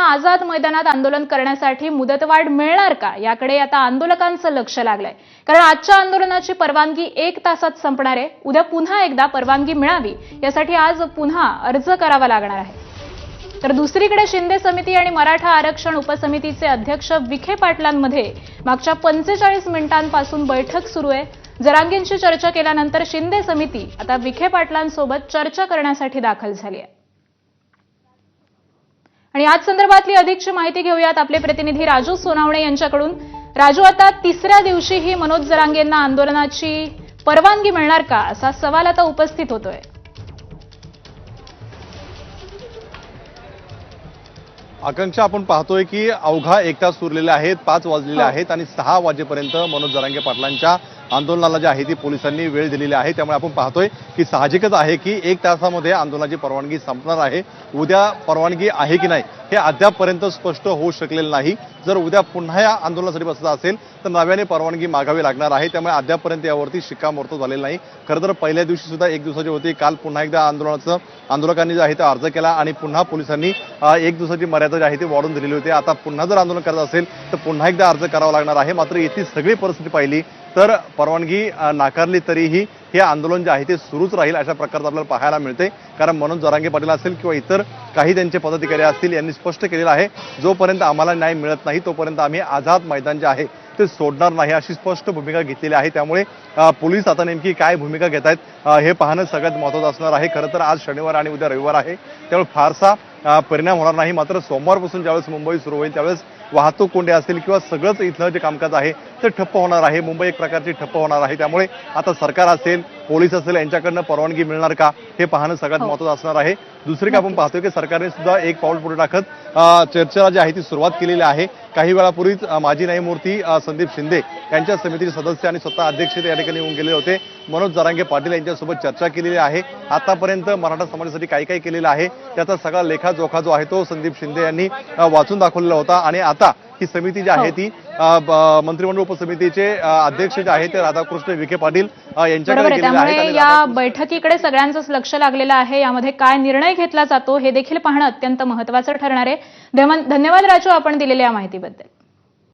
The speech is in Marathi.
आझाद मैदानात आंदोलन करण्यासाठी मुदतवाढ मिळणार का याकडे आता आंदोलकांचं लक्ष लागलंय। कारण आजच्या आंदोलनाची परवानगी 1 तासात संपणार आहे। उद्या पुन्हा एकदा परवानगी मिळावी यासाठी आज पुन्हा अर्ज करावा लागणार आहे। तर दुसरीकडे शिंदे समिती आणि मराठा आरक्षण उपसमितीचे अध्यक्ष विखे पाटलांमध्ये मागच्या 45 मिनिटांपासून बैठक सुरू आहे। जरांगेंशी चर्चा केल्यानंतर शिंदे समिती आता विखे पाटलांसोबत चर्चा करण्यासाठी दाखल झाली आहे। आणि याच संदर्भातली अधिकची माहिती घेऊयात आपले प्रतिनिधी राजू सोनावणे यांच्याकडून। राजू, आता तिसऱ्या दिवशीही मनोज जरांगेंना आंदोलनाची परवानगी मिळणार का असा सवाल आता उपस्थित होतोय। आकांक्षा, आपण पाहतोय की अवघा 1 तास उरलेले आहेत, 5 वाजलेले आहेत आणि 6 वाजेपर्यंत मनोज जरांगे पाटलांच्या आंदोलनाला जी आहे ती पोलिसांनी वेळ दिलेली आहे। त्यामुळे आपण पाहतोय की साहजिकच आहे की 1 तासामध्ये आंदोलनाची परवानगी संपणार आहे। उद्या परवानगी आहे की नाही हे अद्यापपर्यंत स्पष्ट होऊ शकलेलं नाही। जर उद्या पुन्हा या आंदोलनासाठी बसत असेल तर नव्याने परवानगी मागावी लागणार आहे। त्यामुळे अद्यापपर्यंत यावरती शिक्कामोर्तब झालेलं नाही। खरं तर पहिल्या दिवशी सुद्धा 1 दिवसाची होती, काल पुन्हा एकदा आंदोलकांनी जे आहे ते अर्ज केला आणि पुन्हा पोलिसांनी 1 दिवसाची मर्यादा जी आहे ती वाढवून दिलेली होती। आता पुन्हा जर आंदोलन करत असेल तर पुन्हा एकदा अर्ज करावा लागणार आहे। मात्र इथली सगळी परिस्थिती पाहिली तर परवानगी नाकारली तरीही हे आंदोलन जे आहे ते सुरूच राहील अशा प्रकारचं आपल्याला पाहायला मिळते। कारण मनोज जरांगे पाटील असेल किंवा इतर काही त्यांचे पदाधिकारी असतील यांनी स्पष्ट केलेलं आहे, जोपर्यंत आम्हाला न्याय मिळत नाही तोपर्यंत आम्ही आझाद मैदान जे आहे ते सोडणार नाही अशी स्पष्ट भूमिका घेतलेली आहे। त्यामुळे पोलीस आता नेमकी काय भूमिका घेत आहेत हे पाहणं सगळ्यात महत्त्वाचं असणार आहे। खरं तर आज शनिवार आणि उद्या रविवार आहे, त्यामुळे फारसा परिणाम होणार नाही। मात्र सोमवारपासून ज्यावेळेस मुंबई सुरू होईल त्यावेळेस वाहतूक कोंडी असतील किंवा सगळंच इथलं जे कामकाज आहे ते ठप्प होणार आहे। मुंबई एक प्रकारची ठप्प होणार आहे। त्यामुळे आता सरकार असेल, पोलीस असेल यांच्याकडनं परवानगी मिळणार का हे पाहणं सगळ्यात महत्त्वाचं असणार आहे। दुसरीकडे आपण पाहतोय की सरकारने सुद्धा एक पाऊल पुढे टाकत चर्चेला जी आहे ती सुरुवात केलेली आहे। काही वेळापूर्वीच माजी न्यायमूर्ती संदीप शिंदे यांच्या समितीचे सदस्य आणि स्वतः अध्यक्ष या ठिकाणी येऊन गेले होते। मनोज जरांगे पाटील यांच्यासोबत चर्चा केलेली आहे। आतापर्यंत मराठा समाजासाठी काय काय केलेलं आहे त्याचा सगळा लेखाजोखा जो आहे तो संदीप शिंदे यांनी वाचून दाखवलेला होता। आणि आता ही समिती जी आहे ती मंत्रिमंडळ उपसमितीचे अध्यक्ष जे आहे ते राधाकृष्ण विखे पाटील यांच्याकडे गेलेले आहेत। या बैठकीकडे सगळ्यांचंच लक्ष लागलेलं आहे। यामध्ये काय निर्णय घेतला जातो हे देखील पाहणं अत्यंत महत्त्वाचं ठरणार आहे। धन्यवाद राजू, आपण दिलेल्या माहितीबद्दल।